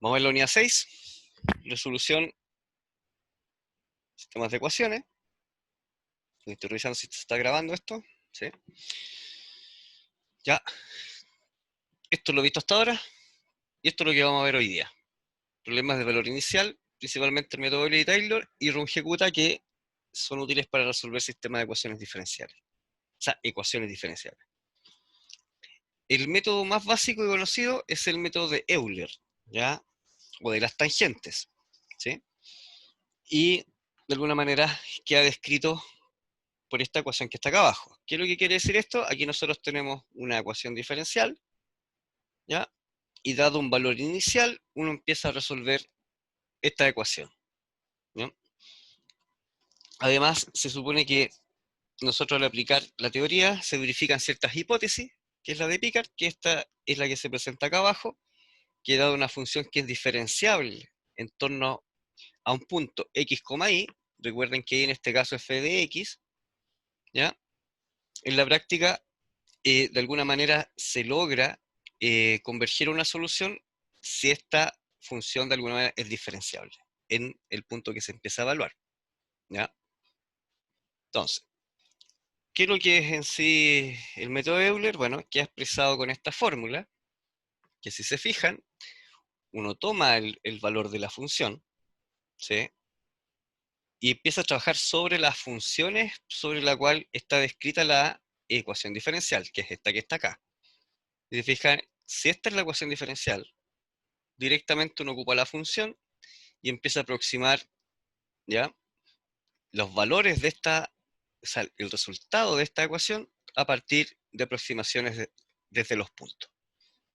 Vamos a ver la unidad 6, resolución, sistemas de ecuaciones. Estoy revisando si se está grabando esto. ¿Sí? Ya, esto lo he visto hasta ahora y esto es lo que vamos a ver hoy día. Problemas de valor inicial, principalmente el método Euler-Taylor y Runge-Kutta, que son útiles para resolver sistemas de ecuaciones diferenciales. O sea, ecuaciones diferenciales. El método más básico y conocido es el método de Euler, ¿ya? O de las tangentes, ¿sí? Y de alguna manera queda descrito por esta ecuación que está acá abajo. ¿Qué es lo que quiere decir esto? Aquí nosotros tenemos una ecuación diferencial, ¿ya? Y dado un valor inicial, uno empieza a resolver esta ecuación, ¿ya? Además, se supone que nosotros al aplicar la teoría se verifican ciertas hipótesis, que es la de Picard, que esta es la que se presenta acá abajo, que dado una función que es diferenciable en torno a un punto x, y, recuerden que y en este caso es f de x, ¿ya? En la práctica, de alguna manera se logra converger a una solución si esta función de alguna manera es diferenciable en el punto que se empieza a evaluar, ¿ya? Entonces, ¿qué es lo que es en sí el método de Euler? Bueno, queda expresado con esta fórmula, que si se fijan, uno toma el valor de la función, ¿sí? Y empieza a trabajar sobre las funciones sobre la cual está descrita la ecuación diferencial, que es esta que está acá. Y se fijan, si esta es la ecuación diferencial, directamente uno ocupa la función y empieza a aproximar, ¿ya?, los valores de esta, o sea, el resultado de esta ecuación a partir de aproximaciones desde los puntos,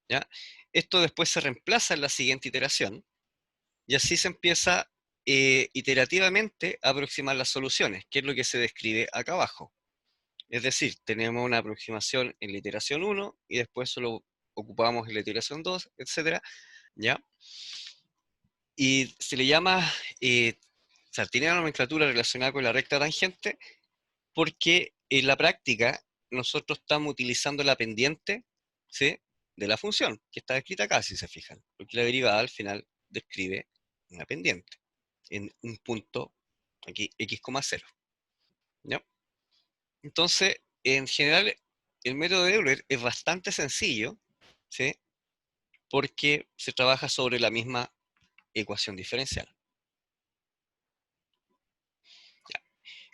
¿ya? Esto después se reemplaza en la siguiente iteración y así se empieza iterativamente a aproximar las soluciones, que es lo que se describe acá abajo. Es decir, tenemos una aproximación en la iteración 1 y después solo ocupamos en la iteración 2, etcétera, ¿ya? Y se le llama, o sea, tiene una nomenclatura relacionada con la recta tangente porque en la práctica nosotros estamos utilizando la pendiente, ¿sí?, de la función, que está escrita acá, si se fijan, porque la derivada al final describe una pendiente en un punto, aquí, x,0, ¿ya? Entonces, en general, el método de Euler es bastante sencillo, ¿sí?, porque se trabaja sobre la misma ecuación diferencial.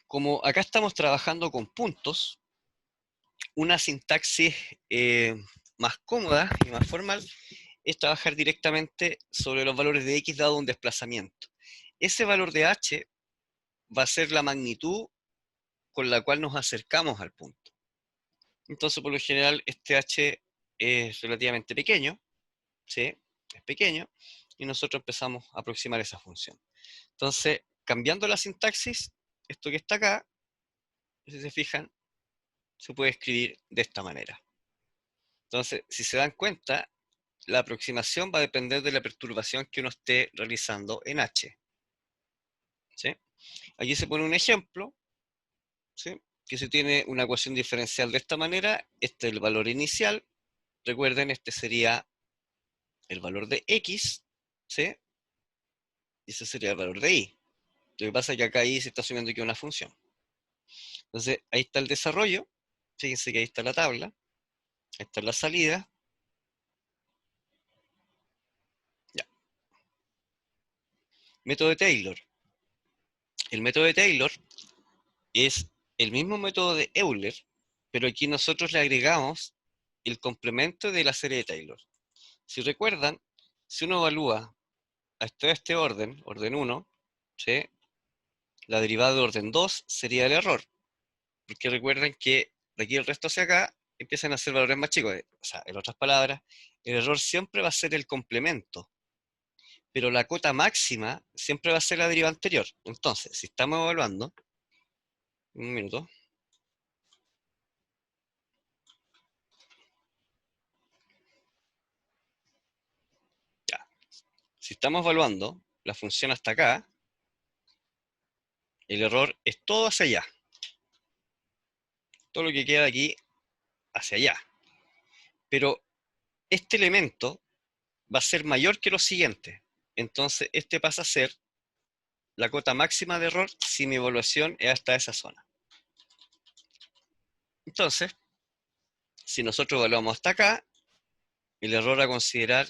Como acá estamos trabajando con puntos, una sintaxis más cómoda y más formal es trabajar directamente sobre los valores de x dado un desplazamiento. Ese valor de h va a ser la magnitud con la cual nos acercamos al punto. Entonces, por lo general, este h es relativamente pequeño, ¿sí?, es pequeño, y nosotros empezamos a aproximar esa función. Entonces, cambiando la sintaxis, esto que está acá, si se fijan, se puede escribir de esta manera. Entonces, si se dan cuenta, la aproximación va a depender de la perturbación que uno esté realizando en H, ¿sí? Aquí se pone un ejemplo, ¿sí?, que se tiene una ecuación diferencial de esta manera. Este es el valor inicial. Recuerden, este sería el valor de x, ¿sí?, y ese sería el valor de y. Lo que pasa es que acá y se está asumiendo que es una función. Entonces, ahí está el desarrollo. Fíjense que ahí está la tabla. Ahí está la salida. Ya. Método de Taylor. El método de Taylor es el mismo método de Euler, pero aquí nosotros le agregamos el complemento de la serie de Taylor. Si recuerdan, si uno evalúa a este orden, orden 1, ¿sí?, la derivada de orden 2 sería el error, porque recuerden que de aquí el resto hacia acá empiezan a ser valores más chicos. O sea, en otras palabras, el error siempre va a ser el complemento, pero la cota máxima siempre va a ser la derivada anterior. Entonces, si estamos evaluando, un minuto, ya. Si estamos evaluando la función hasta acá, el error es todo hacia allá. Todo lo que queda aquí hacia allá. Pero este elemento va a ser mayor que los siguientes. Entonces, este pasa a ser la cota máxima de error si mi evaluación es hasta esa zona. Entonces, si nosotros evaluamos hasta acá, el error a considerar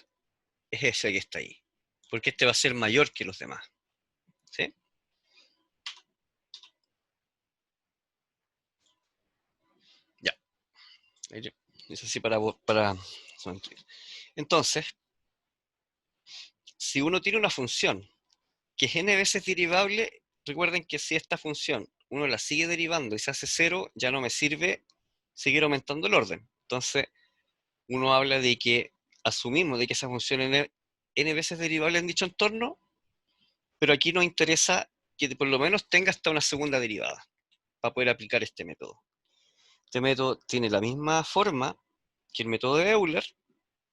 es ese que está ahí, porque este va a ser mayor que los demás. ¿Sí? Ya. Es así para... Entonces, si uno tiene una función que es n veces derivable, recuerden que si esta función uno la sigue derivando y se hace cero, ya no me sirve seguir aumentando el orden. Entonces, uno habla de que asumimos de que esa función n veces derivable en dicho entorno, pero aquí nos interesa que por lo menos tenga hasta una segunda derivada para poder aplicar este método. Este método tiene la misma forma que el método de Euler,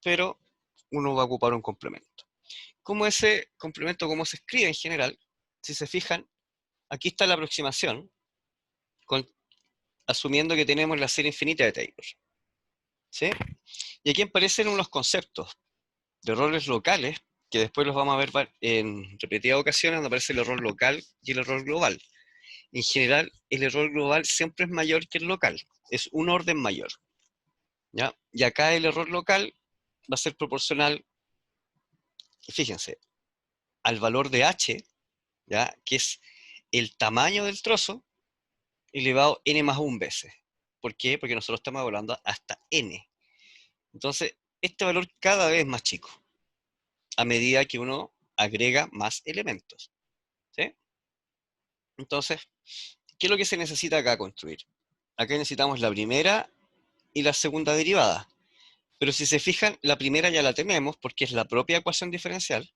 pero uno va a ocupar un complemento. Como ese complemento, cómo se escribe en general, si se fijan, aquí está la aproximación, asumiendo que tenemos la serie infinita de Taylor. ¿Sí? Y aquí aparecen unos conceptos de errores locales, que después los vamos a ver en repetidas ocasiones, donde aparece el error local y el error global. En general, el error global siempre es mayor que el local, es un orden mayor. ¿Ya? Y acá el error local va a ser proporcional, fíjense, al valor de h, ¿ya? Que es el tamaño del trozo, elevado n más 1 veces. ¿Por qué? Porque nosotros estamos evaluando hasta n. Entonces, este valor cada vez es más chico, a medida que uno agrega más elementos. ¿Sí? Entonces, ¿qué es lo que se necesita acá construir? Acá necesitamos la primera y la segunda derivada. Pero si se fijan, la primera ya la tenemos porque es la propia ecuación diferencial.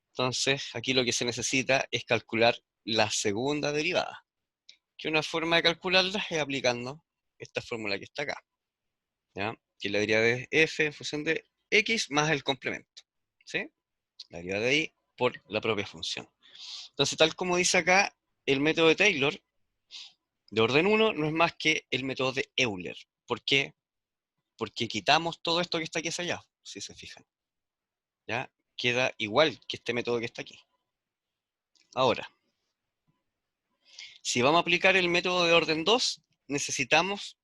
Entonces, aquí lo que se necesita es calcular la segunda derivada. Que una forma de calcularla es aplicando esta fórmula que está acá. ¿Ya? Que la derivada de f en función de x más el complemento. ¿Sí? La derivada de y por la propia función. Entonces, tal como dice acá, el método de Taylor de orden 1 no es más que el método de Euler. ¿Por qué? Porque quitamos todo esto que está aquí hacia allá, si se fijan. ¿Ya? Queda igual que este método que está aquí. Ahora, si vamos a aplicar el método de orden 2, necesitamos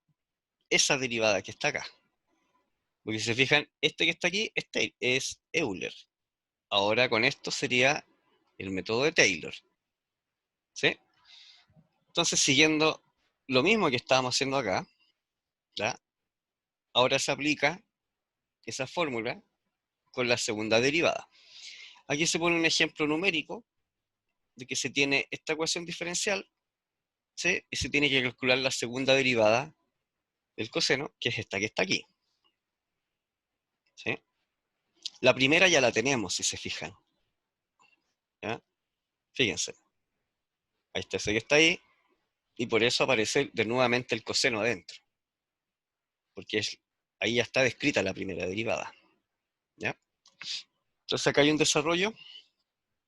esa derivada que está acá. Porque si se fijan, este que está aquí es Euler. Ahora con esto sería el método de Taylor. ¿Sí? Entonces, siguiendo lo mismo que estábamos haciendo acá, ¿ya? Ahora se aplica esa fórmula con la segunda derivada. Aquí se pone un ejemplo numérico de que se tiene esta ecuación diferencial, ¿sí? Y se tiene que calcular la segunda derivada del coseno, que es esta que está aquí. ¿Sí? La primera ya la tenemos, si se fijan. ¿Ya? Fíjense. Ahí está ese que está ahí, y por eso aparece de nuevamente el coseno adentro. Porque ahí ya está descrita la primera derivada. ¿Ya? Entonces acá hay un desarrollo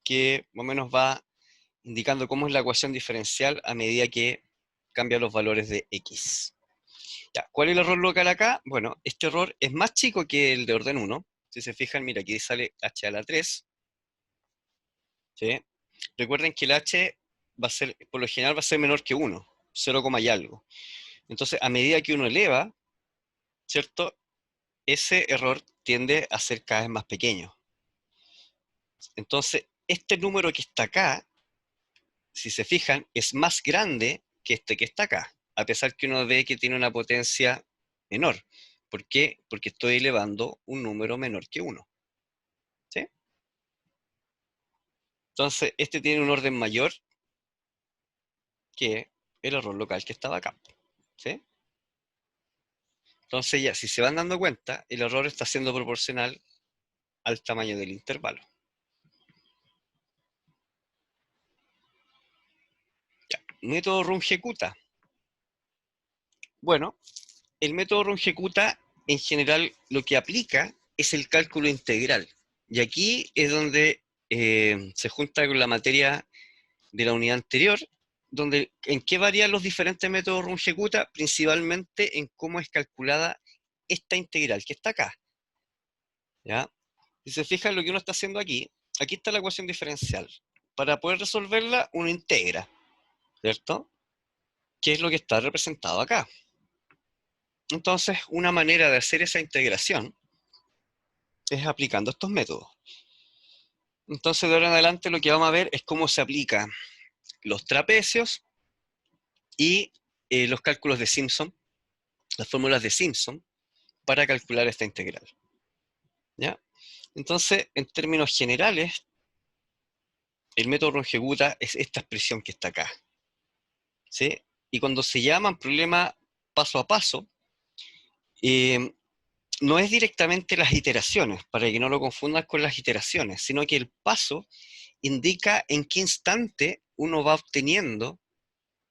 que más o menos va indicando cómo es la ecuación diferencial a medida que cambia los valores de x. Ya, ¿cuál es el error local acá? Bueno, este error es más chico que el de orden 1. Si se fijan, mira, aquí sale h a la 3. ¿Sí? Recuerden que el h va a ser, por lo general va a ser menor que 1, 0, y algo. Entonces, a medida que uno eleva, ¿cierto? Ese error tiende a ser cada vez más pequeño. Entonces, este número que está acá, si se fijan, es más grande que este que está acá, a pesar que uno ve que tiene una potencia menor. ¿Por qué? Porque estoy elevando un número menor que 1. ¿Sí? Entonces, este tiene un orden mayor que el error local que estaba acá. ¿Sí? Entonces, ya, si se van dando cuenta, el error está siendo proporcional al tamaño del intervalo. Ya. Método Runge-Kutta. Bueno, el método Runge-Kutta en general lo que aplica es el cálculo integral. Y aquí es donde se junta con la materia de la unidad anterior, donde en qué varían los diferentes métodos Runge-Kutta, principalmente en cómo es calculada esta integral que está acá. ¿Ya? Si se fijan lo que uno está haciendo aquí, aquí está la ecuación diferencial. Para poder resolverla, uno integra, ¿cierto? ¿Qué es lo que está representado acá? Entonces, una manera de hacer esa integración es aplicando estos métodos. Entonces, de ahora en adelante lo que vamos a ver es cómo se aplican los trapecios y los cálculos de Simpson, las fórmulas de Simpson, para calcular esta integral. ¿Ya? Entonces, en términos generales, el método Runge-Kutta es esta expresión que está acá. ¿Sí? Y cuando se llaman problemas paso a paso, no es directamente las iteraciones, para que no lo confundan con las iteraciones, sino que el paso indica en qué instante uno va obteniendo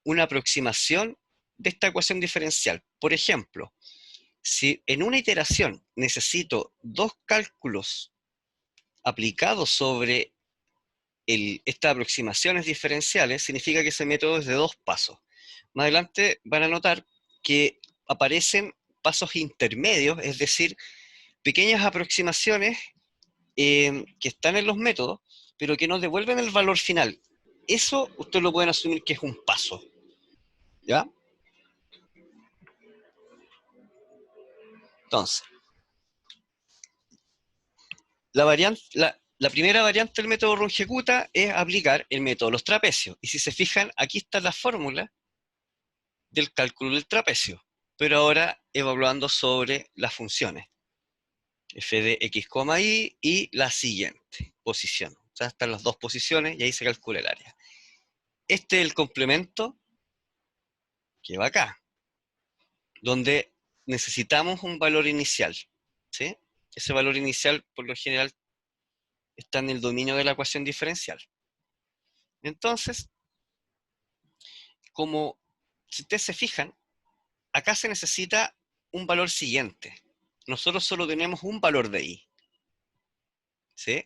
una aproximación de esta ecuación diferencial. Por ejemplo, si en una iteración necesito dos cálculos aplicados sobre estas aproximaciones diferenciales, significa que ese método es de dos pasos. Más adelante van a notar que aparecen pasos intermedios, es decir, pequeñas aproximaciones que están en los métodos, pero que nos devuelven el valor final. Eso ustedes lo pueden asumir que es un paso. ¿Ya? Entonces, la primera variante del método Runge-Kutta es aplicar el método de los trapecios. Y si se fijan, aquí está la fórmula del cálculo del trapecio, pero ahora evaluando sobre las funciones f de x, y y la siguiente posición. O sea, están las dos posiciones y ahí se calcula el área. Este es el complemento que va acá, donde necesitamos un valor inicial. ¿Sí? Ese valor inicial, por lo general, está en el dominio de la ecuación diferencial. Entonces, como si ustedes se fijan, acá se necesita un valor siguiente. Nosotros solo tenemos un valor de i. ¿Sí?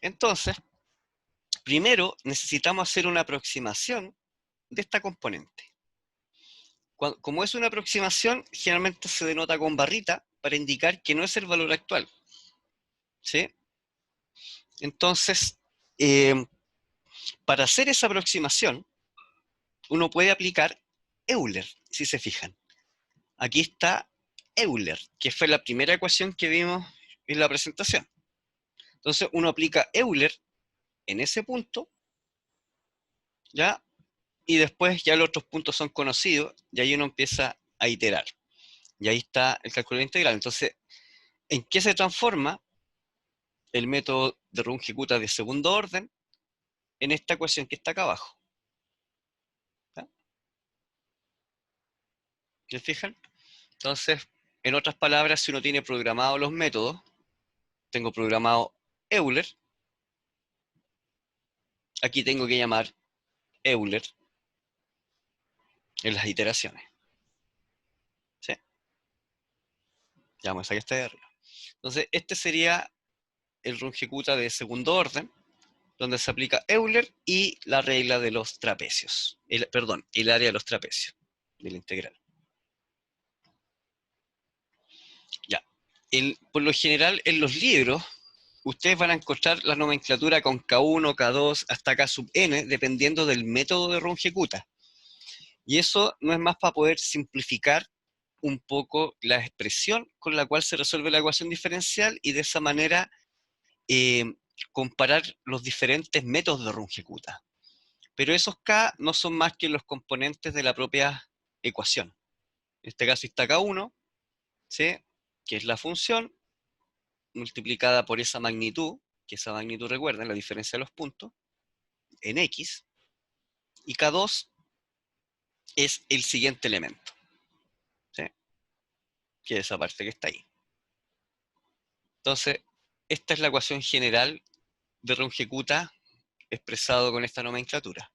Entonces, primero necesitamos hacer una aproximación de esta componente. Como es una aproximación, generalmente se denota con barrita para indicar que no es el valor actual. ¿Sí? Entonces, para hacer esa aproximación, uno puede aplicar Euler, si se fijan. Aquí está Euler, que fue la primera ecuación que vimos en la presentación. Entonces, uno aplica Euler en ese punto, ¿ya? Y después ya los otros puntos son conocidos, y ahí uno empieza a iterar. Y ahí está el cálculo integral. Entonces, ¿en qué se transforma el método de Runge-Kutta de segundo orden en esta ecuación que está acá abajo? ¿Ya? ¿Se fijan? Entonces, en otras palabras, si uno tiene programados los métodos, tengo programado Euler, aquí tengo que llamar Euler en las iteraciones. ¿Sí? Ya vamos a sacar de arriba. Entonces, este sería el Runge-Kutta de segundo orden, donde se aplica Euler y la regla de los trapecios. Perdón, el área de los trapecios, de la integral. Ya. Por lo general, en los libros, ustedes van a encontrar la nomenclatura con K1, K2, hasta K sub n, dependiendo del método de Runge-Kutta. Y eso no es más para poder simplificar un poco la expresión con la cual se resuelve la ecuación diferencial y de esa manera eh, comparar los diferentes métodos de Runge-Kutta. Pero esos K no son más que los componentes de la propia ecuación. En este caso está K1, ¿sí? Que es la función multiplicada por esa magnitud, que esa magnitud, recuerden, la diferencia de los puntos, en X, y K2 es el siguiente elemento, ¿sí? Que es esa parte que está ahí. Entonces, esta es la ecuación general de Runge-Kutta expresado con esta nomenclatura.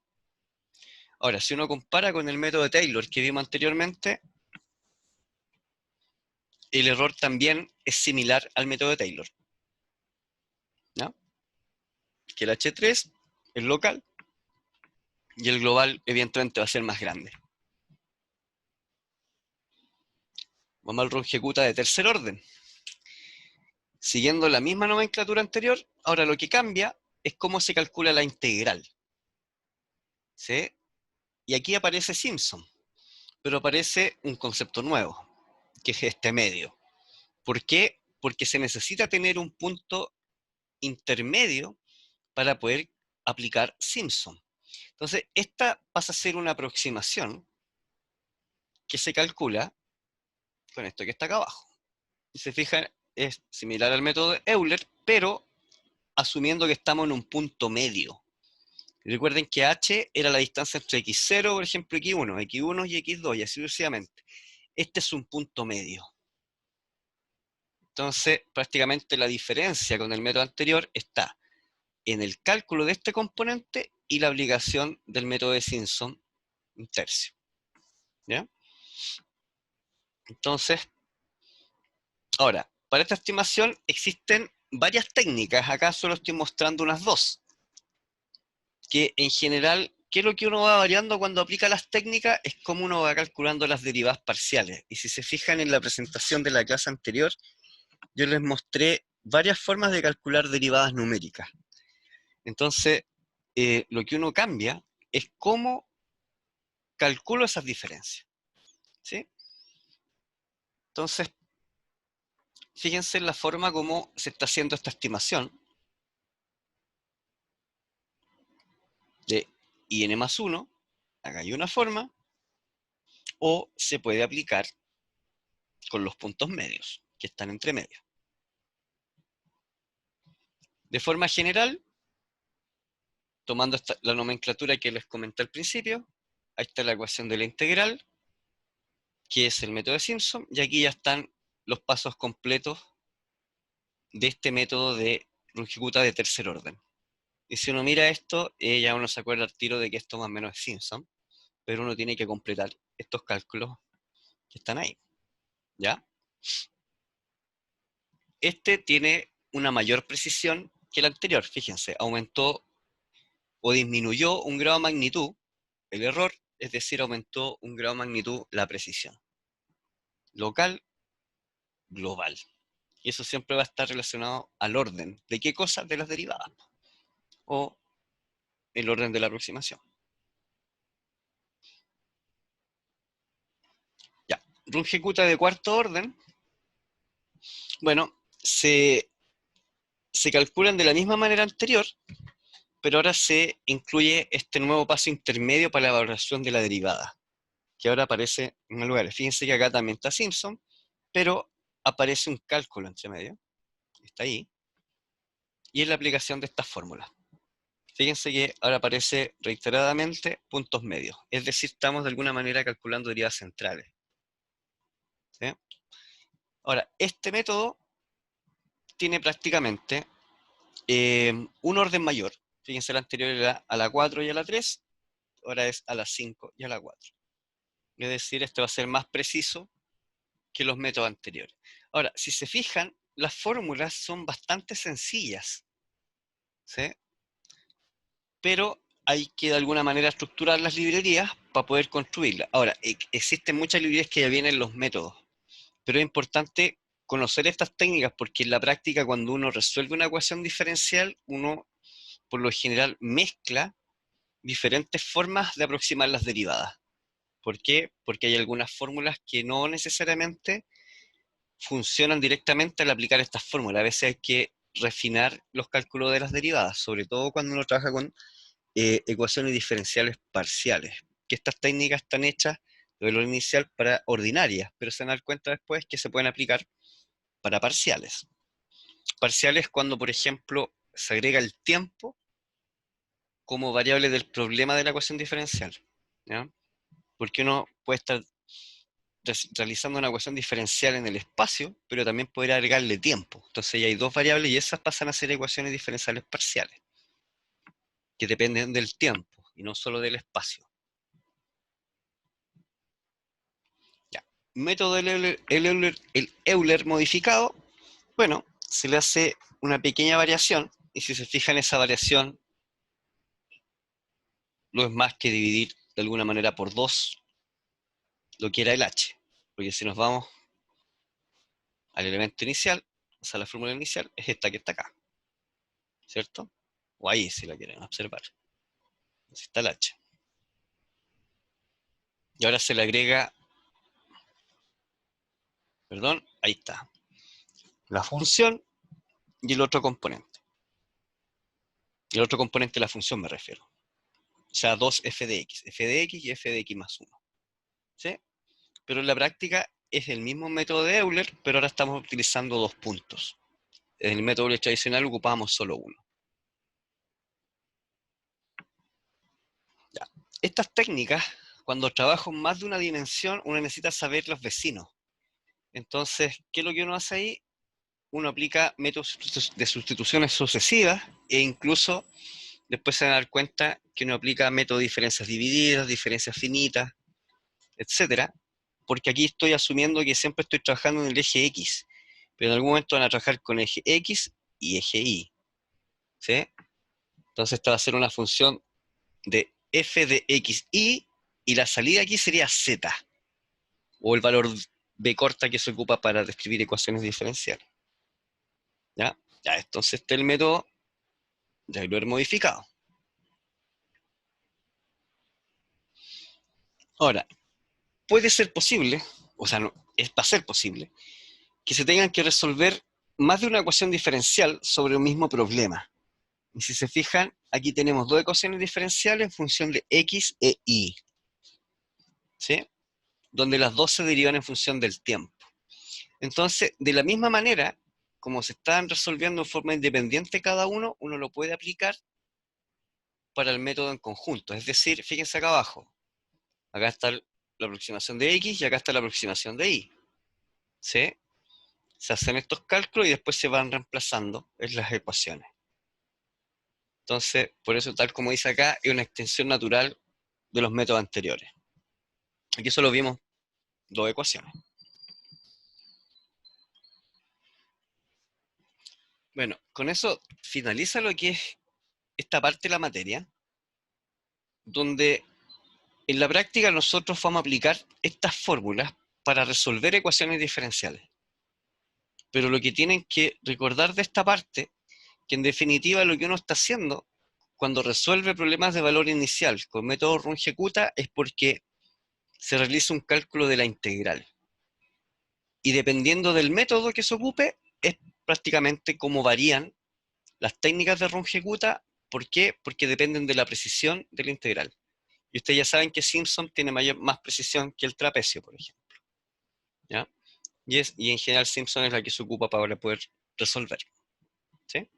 Ahora, si uno compara con el método de Taylor que vimos anteriormente, el error también es similar al método de Taylor, ¿no? Que el H3 es local y el global evidentemente va a ser más grande. Vamos al Runge-Kutta de tercer orden. Siguiendo la misma nomenclatura anterior, ahora lo que cambia es cómo se calcula la integral. ¿Sí? Y aquí aparece Simpson, pero aparece un concepto nuevo, que es este medio. ¿Por qué? Porque se necesita tener un punto intermedio para poder aplicar Simpson. Entonces, esta pasa a ser una aproximación que se calcula con esto que está acá abajo. Si se fijan, es similar al método de Euler, pero asumiendo que estamos en un punto medio. Recuerden que h era la distancia entre x0, por ejemplo, x1, x1 y x2, y así sucesivamente. Este es un punto medio. Entonces, prácticamente la diferencia con el método anterior está en el cálculo de este componente y la aplicación del método de Simpson, un tercio. ¿Ya? Entonces, ahora, para esta estimación existen varias técnicas. Acá solo estoy mostrando unas dos. Que en general, ¿qué es lo que uno va variando cuando aplica las técnicas? Es cómo uno va calculando las derivadas parciales. Y si se fijan en la presentación de la clase anterior, yo les mostré varias formas de calcular derivadas numéricas. Entonces, lo que uno cambia es cómo calculo esas diferencias. ¿Sí? Entonces, fíjense en la forma como se está haciendo esta estimación de IN más 1. Acá hay una forma, o se puede aplicar con los puntos medios, que están entre medios. De forma general, tomando la nomenclatura que les comenté al principio, ahí está la ecuación de la integral, que es el método de Simpson, y aquí ya están los pasos completos de este método de longitud de tercer orden. Y si uno mira esto, ya uno se acuerda al tiro de que esto más o menos es Simpson, pero uno tiene que completar estos cálculos que están ahí. ¿Ya? Este tiene una mayor precisión que el anterior, fíjense, aumentó o disminuyó un grado de magnitud el error, es decir, aumentó un grado de magnitud la precisión. Local, global. Y eso siempre va a estar relacionado al orden. ¿De qué cosa? De las derivadas. O el orden de la aproximación. Ya. Runge-Kutta de cuarto orden. Bueno, se calculan de la misma manera anterior, pero ahora se incluye este nuevo paso intermedio para la evaluación de la derivada, que ahora aparece en el lugar. Fíjense que acá también está Simpson, pero aparece un cálculo entre medio. Está ahí. Y es la aplicación de estas fórmulas. Fíjense que ahora aparece reiteradamente puntos medios, es decir, estamos de alguna manera calculando derivadas centrales. ¿Sí? Ahora, este método tiene prácticamente un orden mayor. Fíjense, el anterior era a la 4 y a la 3, ahora es a la 5 y a la 4. Es decir, este va a ser más preciso que los métodos anteriores. Ahora, si se fijan, las fórmulas son bastante sencillas, ¿sí? Pero hay que de alguna manera estructurar las librerías para poder construirlas. Ahora, existen muchas librerías que ya vienen los métodos, pero es importante conocer estas técnicas porque en la práctica cuando uno resuelve una ecuación diferencial, uno por lo general mezcla diferentes formas de aproximar las derivadas. ¿Por qué? Porque hay algunas fórmulas que no necesariamente funcionan directamente al aplicar estas fórmulas. A veces hay que refinar los cálculos de las derivadas, sobre todo cuando uno trabaja con ecuaciones diferenciales parciales, que estas técnicas están hechas de lo inicial para ordinarias, pero se van a dar cuenta después que se pueden aplicar para parciales. Parciales cuando, por ejemplo, se agrega el tiempo como variable del problema de la ecuación diferencial. ¿Ya? Porque uno puede estar realizando una ecuación diferencial en el espacio, pero también poder agregarle tiempo. Entonces ya hay dos variables y esas pasan a ser ecuaciones diferenciales parciales, que dependen del tiempo y no solo del espacio. Ya. Método del Euler modificado, bueno, se le hace una pequeña variación, y si se fijan esa variación no es más que dividir de alguna manera por 2 lo que era el h. Porque si nos vamos al elemento inicial, o sea, la fórmula inicial es esta que está acá, ¿cierto? O ahí, si la quieren observar. Así está el h. Y ahora se le agrega, perdón, ahí está, la función y el otro componente. El otro componente de la función me refiero. O sea, dos f de x y f de x más 1. ¿Sí? Pero en la práctica es el mismo método de Euler, pero ahora estamos utilizando dos puntos. En el método Euler tradicional ocupábamos solo uno. Ya. Estas técnicas, cuando trabajo en más de una dimensión, uno necesita saber los vecinos. Entonces, ¿qué es lo que uno hace ahí? Uno aplica métodos de sustituciones sucesivas e incluso después se van a dar cuenta que uno aplica métodos de diferencias divididas, diferencias finitas, etcétera, porque aquí estoy asumiendo que siempre estoy trabajando en el eje X, pero en algún momento van a trabajar con eje X y eje Y, ¿sí? Entonces esta va a ser una función de f de x y la salida aquí sería z, o el valor b corta que se ocupa para describir ecuaciones diferenciales. ¿Ya? Ya, entonces este es el método de Euler modificado. Ahora, puede ser posible, o sea, no, va a ser posible, que se tengan que resolver más de una ecuación diferencial sobre un mismo problema. Y si se fijan, aquí tenemos dos ecuaciones diferenciales en función de x e y, ¿sí? Donde las dos se derivan en función del tiempo. Entonces, de la misma manera, como se están resolviendo en forma independiente cada uno, uno lo puede aplicar para el método en conjunto. Es decir, fíjense acá abajo, acá está la aproximación de x y acá está la aproximación de y. ¿Sí? Se hacen estos cálculos y después se van reemplazando en las ecuaciones. Entonces, por eso, tal como dice acá, es una extensión natural de los métodos anteriores. Aquí solo vimos dos ecuaciones. Bueno, con eso finaliza lo que es esta parte de la materia, donde en la práctica nosotros vamos a aplicar estas fórmulas para resolver ecuaciones diferenciales. Pero lo que tienen que recordar de esta parte, que en definitiva lo que uno está haciendo cuando resuelve problemas de valor inicial con método Runge-Kutta es porque se realiza un cálculo de la integral. Y dependiendo del método que se ocupe, es prácticamente cómo varían las técnicas de Runge-Kutta. ¿Por qué? Porque dependen de la precisión de la integral. Y ustedes ya saben que Simpson tiene más precisión que el trapecio, por ejemplo. ¿Ya? Y en general Simpson es la que se ocupa para poder resolver. ¿Sí?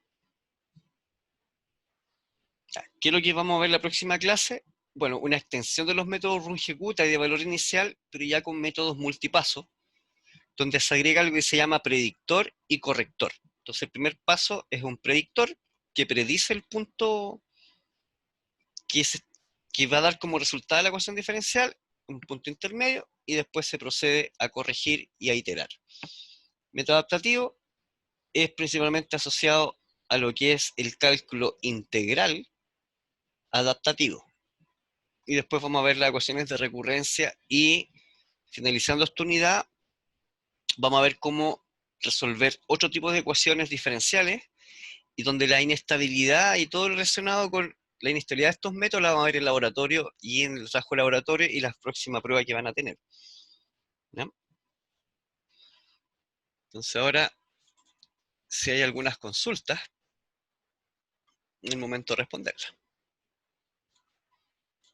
¿Qué es lo que vamos a ver en la próxima clase? Bueno, una extensión de los métodos Runge-Kutta y de valor inicial, pero ya con métodos multipaso, donde se agrega algo que se llama predictor y corrector. Entonces el primer paso es un predictor que predice el punto que, que va a dar como resultado la ecuación diferencial, un punto intermedio, y después se procede a corregir y a iterar. Método adaptativo es principalmente asociado a lo que es el cálculo integral adaptativo. Y después vamos a ver las ecuaciones de recurrencia y finalizando esta unidad vamos a ver cómo resolver otro tipo de ecuaciones diferenciales y donde la inestabilidad y todo lo relacionado con la inestabilidad de estos métodos la vamos a ver en el laboratorio y en el trabajo de laboratorio y la próxima prueba que van a tener. ¿No? Entonces ahora, si hay algunas consultas, en el momento de responderlas.